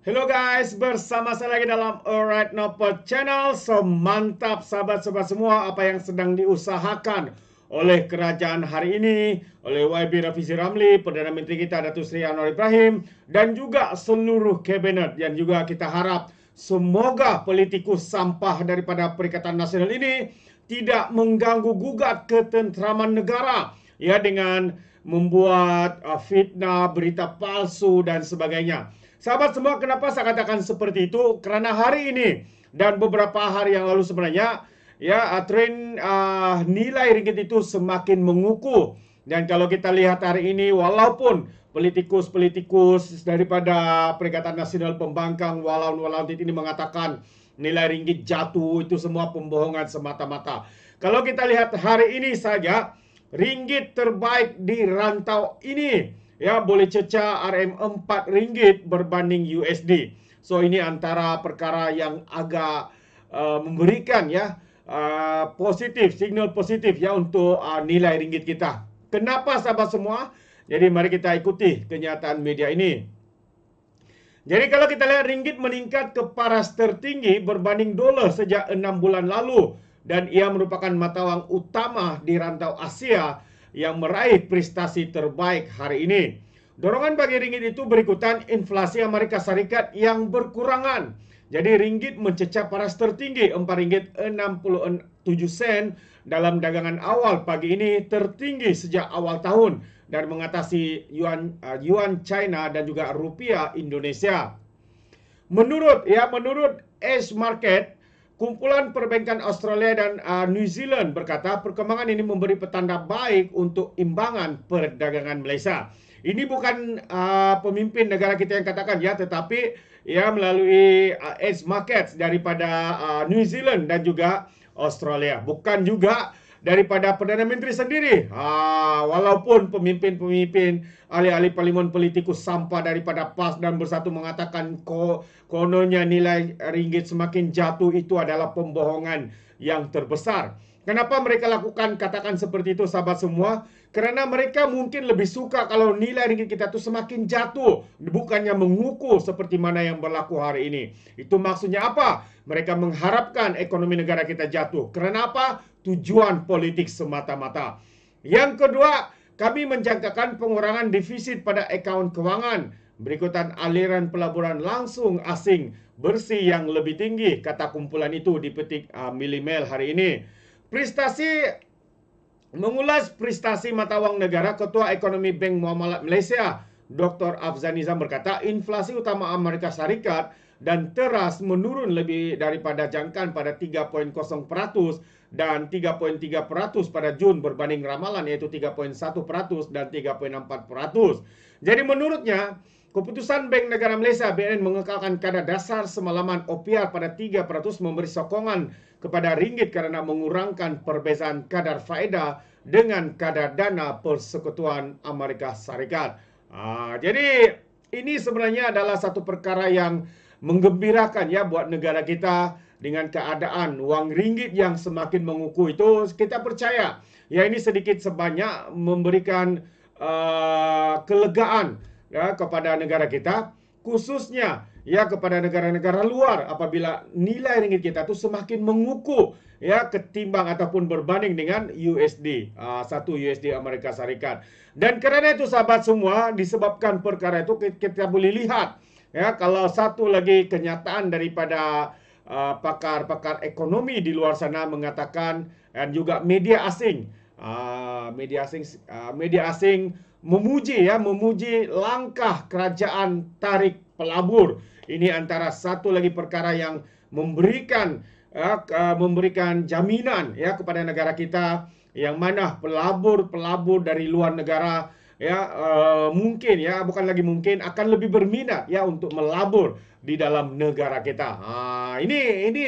Hello guys, bersama saya lagi dalam Alright Nopod Channel. So mantap sahabat-sahabat semua apa yang sedang diusahakan oleh kerajaan hari ini, oleh YB Rafizi Ramli, Perdana Menteri kita Datuk Seri Anwar Ibrahim, dan juga seluruh kabinet. Yang juga kita harap semoga politikus sampah daripada Perikatan Nasional ini tidak mengganggu gugat ketenteraman negara ya dengan membuat fitnah, berita palsu dan sebagainya. Sahabat semua, kenapa saya katakan seperti itu? Kerana hari ini dan beberapa hari yang lalu sebenarnya ya tren nilai ringgit itu semakin mengukuh. Dan kalau kita lihat hari ini, walaupun politikus-politikus daripada Perikatan Nasional Pembangkang walaupun ini mengatakan nilai ringgit jatuh, itu semua pembohongan semata-mata. Kalau kita lihat hari ini saja, ringgit terbaik di rantau ini ya boleh cecah RM4 ringgit berbanding USD. So ini antara perkara yang agak memberikan ya positif, signal positif ya untuk nilai ringgit kita. Kenapa sahabat semua? Jadi mari kita ikuti kenyataan media ini. Jadi kalau kita lihat ringgit meningkat ke paras tertinggi berbanding dolar sejak 6 bulan lalu dan ia merupakan mata wang utama di rantau Asia yang meraih prestasi terbaik hari ini. Dorongan bagi ringgit itu berikutan inflasi Amerika Serikat yang berkurangan. Jadi ringgit mencecah paras tertinggi RM4.67 dalam dagangan awal pagi ini, tertinggi sejak awal tahun dan mengatasi yuan China dan juga rupiah Indonesia. Menurut Ace Market, kumpulan perbankan Australia dan New Zealand berkata perkembangan ini memberi petanda baik untuk imbangan perdagangan Malaysia. Ini bukan pemimpin negara kita yang katakan ya, tetapi ya melalui Ace Markets daripada New Zealand dan juga Australia. Bukan juga daripada Perdana Menteri sendiri. Walaupun pemimpin-pemimpin, ahli-ahli parlimen, politikus sampah daripada PAS dan Bersatu mengatakan kononnya nilai ringgit semakin jatuh, itu adalah pembohongan yang terbesar. Kenapa mereka lakukan katakan seperti itu sahabat semua? Kerana mereka mungkin lebih suka kalau nilai ringgit kita itu semakin jatuh, bukannya mengukuh seperti mana yang berlaku hari ini. Itu maksudnya apa? Mereka mengharapkan ekonomi negara kita jatuh. Kerana apa? Tujuan politik semata-mata. Yang kedua, kami menjangkakan pengurangan defisit pada akaun kewangan berikutan aliran pelaburan langsung asing bersih yang lebih tinggi, kata kumpulan itu dipetik Milli Mail hari ini. Mengulas prestasi mata wang negara, Ketua Ekonomi Bank Muamalat Malaysia, Dr. Afzal Nizam berkata, inflasi utama Amerika Serikat dan teras menurun lebih daripada jangkaan pada 3.0% dan 3.3% pada Jun berbanding ramalan yaitu 3.1% dan 3.4%. Jadi menurutnya, keputusan Bank Negara Malaysia BNN mengekalkan kadar dasar semalaman OPR pada 3% memberi sokongan kepada ringgit kerana mengurangkan perbezaan kadar faedah dengan kadar dana Persekutuan Amerika Serikat. Jadi ini sebenarnya adalah satu perkara yang menggembirakan ya buat negara kita dengan keadaan wang ringgit yang semakin mengukuh itu. Kita percaya ya ini sedikit sebanyak memberikan kelegaan ya kepada negara kita, khususnya ya kepada negara-negara luar apabila nilai ringgit kita itu semakin mengukuh ya ketimbang ataupun berbanding dengan USD, satu USD Amerika Serikat. Dan kerana itu sahabat semua, disebabkan perkara itu kita boleh lihat ya kalau satu lagi kenyataan daripada pakar-pakar ekonomi di luar sana mengatakan, dan juga media asing memuji langkah kerajaan tarik pelabur. Ini antara satu lagi perkara yang memberikan jaminan ya kepada negara kita, yang mana pelabur dari luar negara ya mungkin ya bukan lagi mungkin akan lebih berminat ya untuk melabur di dalam negara kita. Ini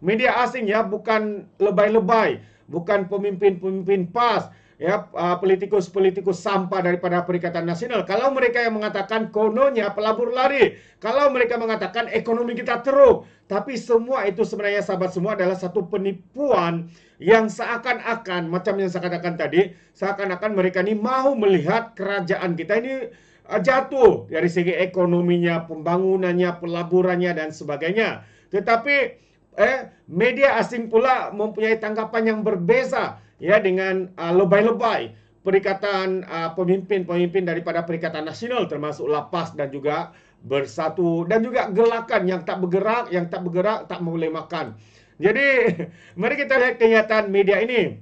media asing ya, bukan lebay-lebay, bukan pemimpin-pemimpin PAS ya, politikus-politikus sampah daripada Perikatan Nasional. Kalau mereka yang mengatakan kononnya pelabur lari, kalau mereka mengatakan ekonomi kita teruk, tapi semua itu sebenarnya sahabat semua adalah satu penipuan yang seakan-akan, macam yang saya katakan tadi, seakan-akan mereka ini mahu melihat kerajaan kita ini jatuh dari segi ekonominya, pembangunannya, pelaburannya dan sebagainya. Tetapi media asing pula mempunyai tanggapan yang berbeza ya dengan lebay-lebay perikatan pemimpin-pemimpin daripada Perikatan Nasional termasuk Lapas dan juga Bersatu dan juga Gerakan yang tak bergerak tak boleh makan. Jadi mari kita lihat kenyataan media ini.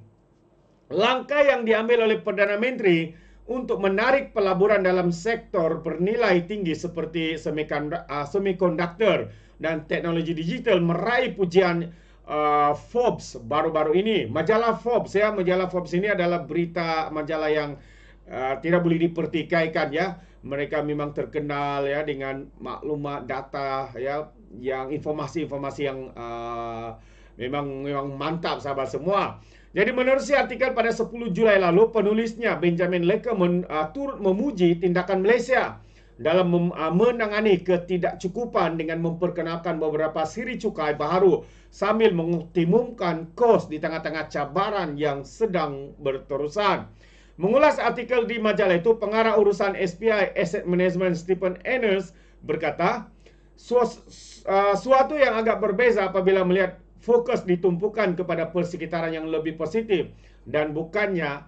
Langkah yang diambil oleh Perdana Menteri untuk menarik pelaburan dalam sektor bernilai tinggi seperti semiconductor dan teknologi digital meraih pujian Forbes baru-baru ini. Majalah Forbes ini adalah majalah yang tidak boleh dipertikaikan ya. Mereka memang terkenal ya dengan maklumat data ya, yang informasi-informasi yang memang mantap sahabat semua. Jadi menurut si artikel pada 10 Julai lalu, penulisnya Benjamin Leckerman turut memuji tindakan Malaysia dalam menangani ketidakcukupan dengan memperkenalkan beberapa siri cukai baharu sambil mengoptimumkan kos di tengah-tengah cabaran yang sedang berterusan. Mengulas artikel di majalah itu, pengarah urusan SPI Asset Management Stephen Enners berkata, suatu yang agak berbeza apabila melihat fokus ditumpukan kepada persekitaran yang lebih positif dan bukannya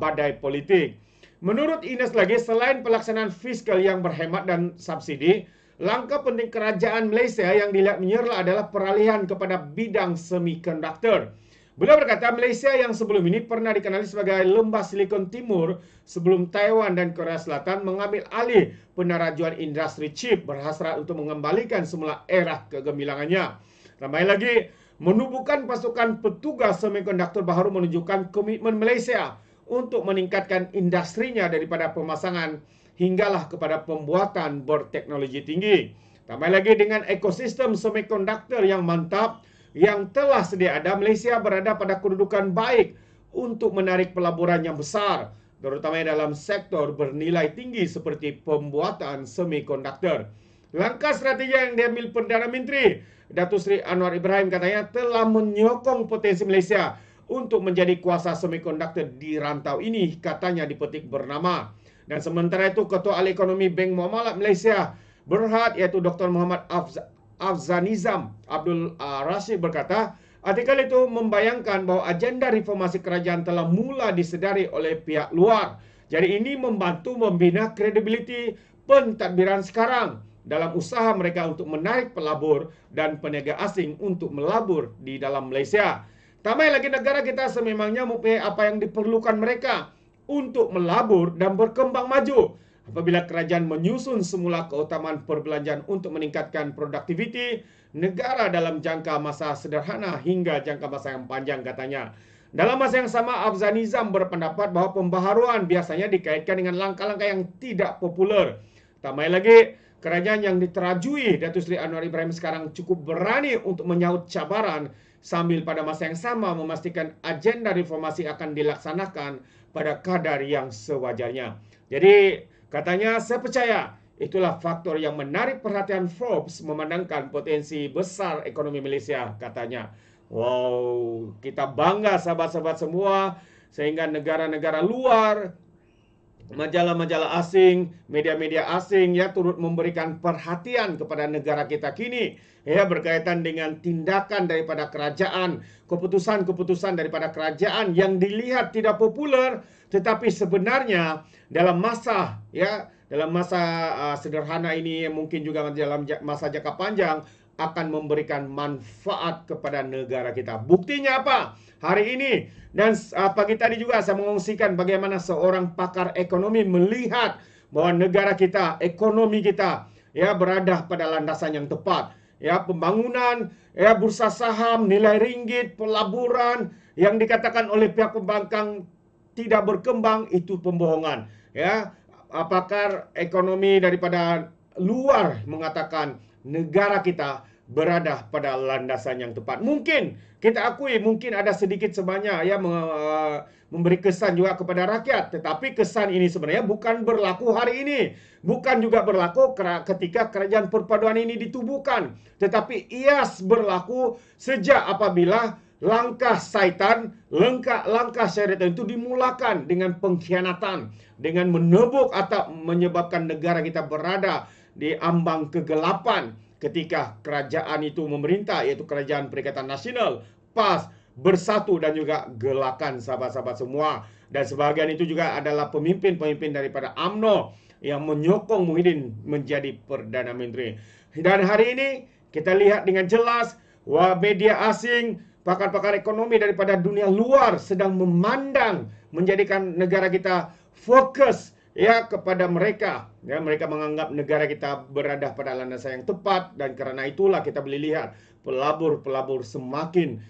badai politik. Menurut Ines lagi, selain pelaksanaan fiskal yang berhemat dan subsidi, langkah penting kerajaan Malaysia yang dilihat menyerlah adalah peralihan kepada bidang semiconductor. Beliau berkata Malaysia yang sebelum ini pernah dikenali sebagai lembah Silicon Timur sebelum Taiwan dan Korea Selatan mengambil alih penerajuan industri chip berhasrat untuk mengembalikan semula era kegemilangannya. Tambah lagi, menubuhkan pasukan petugas semikonduktor baru menunjukkan komitmen Malaysia untuk meningkatkan industrinya daripada pemasangan hinggalah kepada pembuatan berteknologi tinggi. Tambah lagi dengan ekosistem semikonduktor yang mantap yang telah sedia ada, Malaysia berada pada kedudukan baik untuk menarik pelaburan yang besar, terutama dalam sektor bernilai tinggi seperti pembuatan semikonduktor. Langkah strategi yang diambil Perdana Menteri Datuk Seri Anwar Ibrahim katanya telah menyokong potensi Malaysia untuk menjadi kuasa semikonduktor di rantau ini, katanya dipetik bernama. Dan sementara itu, Ketua Ahli Ekonomi Bank Muamalat Malaysia Berhad iaitu Dr. Muhammad Afzanizam Abdul Rashid berkata, artikel itu membayangkan bahawa agenda reformasi kerajaan telah mula disedari oleh pihak luar. Jadi ini membantu membina kredibiliti pentadbiran sekarang dalam usaha mereka untuk menarik pelabur dan peniaga asing untuk melabur di dalam Malaysia. Tambah lagi, negara kita sememangnya mempunyai apa yang diperlukan mereka untuk melabur dan berkembang maju. Apabila kerajaan menyusun semula keutamaan perbelanjaan untuk meningkatkan produktiviti negara dalam jangka masa sederhana hingga jangka masa yang panjang, katanya. Dalam masa yang sama, Afzanizam berpendapat bahawa pembaharuan biasanya dikaitkan dengan langkah-langkah yang tidak popular. Tambah lagi, kerajaan yang diterajui Datuk Seri Anwar Ibrahim sekarang cukup berani untuk menyahut cabaran sambil pada masa yang sama memastikan agenda reformasi akan dilaksanakan pada kadar yang sewajarnya. Jadi, katanya, saya percaya itulah faktor yang menarik perhatian Forbes memandangkan potensi besar ekonomi Malaysia, katanya. Wow, kita bangga sahabat-sahabat semua sehingga negara-negara luar, majalah-majalah asing, media-media asing ya turut memberikan perhatian kepada negara kita kini ya berkaitan dengan tindakan daripada kerajaan, keputusan-keputusan daripada kerajaan yang dilihat tidak populer tetapi sebenarnya dalam masa sederhana ini mungkin juga dalam masa jangka panjang akan memberikan manfaat kepada negara kita. Buktinya apa? Hari ini dan pagi tadi juga saya mengongsikan bagaimana seorang pakar ekonomi melihat bahwa negara kita, ekonomi kita ya berada pada landasan yang tepat. Ya, pembangunan, ya bursa saham, nilai ringgit, pelaburan yang dikatakan oleh pihak pembangkang tidak berkembang itu pembohongan. Ya, pakar ekonomi daripada luar mengatakan negara kita berada pada landasan yang tepat. Mungkin kita akui mungkin ada sedikit sebanyak ya memberi kesan juga kepada rakyat, tetapi kesan ini sebenarnya bukan berlaku hari ini, bukan juga berlaku ketika kerajaan perpaduan ini ditubuhkan, tetapi ia berlaku sejak apabila langkah syaitan, langkah syaitan itu dimulakan dengan pengkhianatan, dengan menebuk atau menyebabkan negara kita berada di ambang kegelapan ketika kerajaan itu memerintah, yaitu Kerajaan Perikatan Nasional, PAS, Bersatu dan juga Gelakan, sahabat-sahabat semua. Dan sebagian itu juga adalah pemimpin-pemimpin daripada UMNO yang menyokong Muhyiddin menjadi Perdana Menteri. Dan hari ini kita lihat dengan jelas media asing, pakar-pakar ekonomi daripada dunia luar sedang memandang, menjadikan negara kita fokus ya kepada mereka. Ya, mereka menganggap negara kita berada pada landasan yang tepat, dan karena itulah kita boleh lihat pelabur-pelabur semakin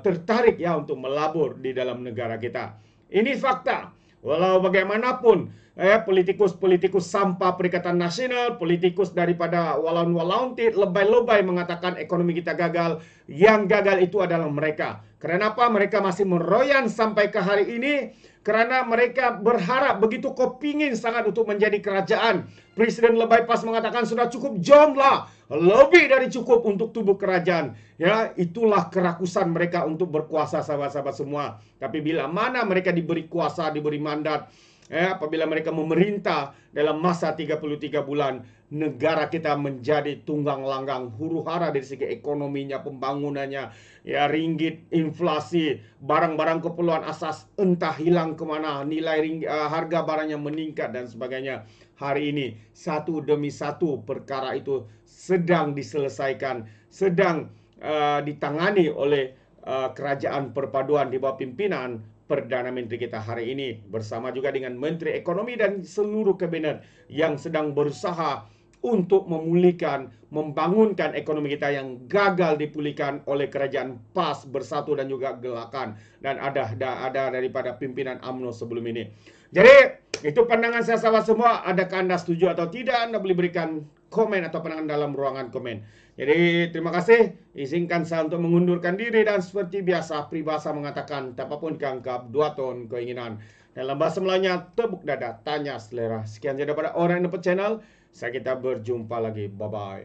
tertarik ya untuk melabur di dalam negara kita. Ini fakta. Walau bagaimanapun politikus-politikus sampah Perikatan Nasional, politikus daripada walaun-walauntit, lebay-lebay mengatakan ekonomi kita gagal. Yang gagal itu adalah mereka. Kenapa mereka masih meroyan sampai ke hari ini? Karena mereka berharap begitu kepingin sangat untuk menjadi kerajaan. Presiden lebay pas mengatakan sudah cukup jom lah, lebih dari cukup untuk tubuh kerajaan. Ya, itulah kerakusan mereka untuk berkuasa, sahabat-sahabat semua. Tapi bila mana mereka diberi kuasa, diberi mandat, apabila mereka memerintah dalam masa 33 bulan, negara kita menjadi tunggang langgang, huru hara dari segi ekonominya, pembangunannya, ya, ringgit, inflasi, barang-barang keperluan asas entah hilang kemana, nilai harga barangnya meningkat dan sebagainya. Hari ini satu demi satu perkara itu sedang diselesaikan, sedang ditangani oleh kerajaan perpaduan di bawah pimpinan Perdana Menteri kita hari ini, bersama juga dengan Menteri Ekonomi dan seluruh kabinet yang sedang berusaha untuk memulihkan, membangunkan ekonomi kita yang gagal dipulihkan oleh kerajaan PAS, Bersatu dan juga Gelakan, dan ada daripada pimpinan UMNO sebelum ini. Jadi itu pandangan saya, sahabat semua. Adakah Anda setuju atau tidak? Anda boleh berikan komen atau pandangan dalam ruangan komen. Jadi terima kasih. Izinkan saya untuk mengundurkan diri, dan seperti biasa peribahasa mengatakan tapapun keangkap dua ton keinginan. Dalam bahasa Melayunya, tepuk dada, tanya selera. Sekian saja daripada Orang Dapat Channel. Saya kita berjumpa lagi. Bye-bye.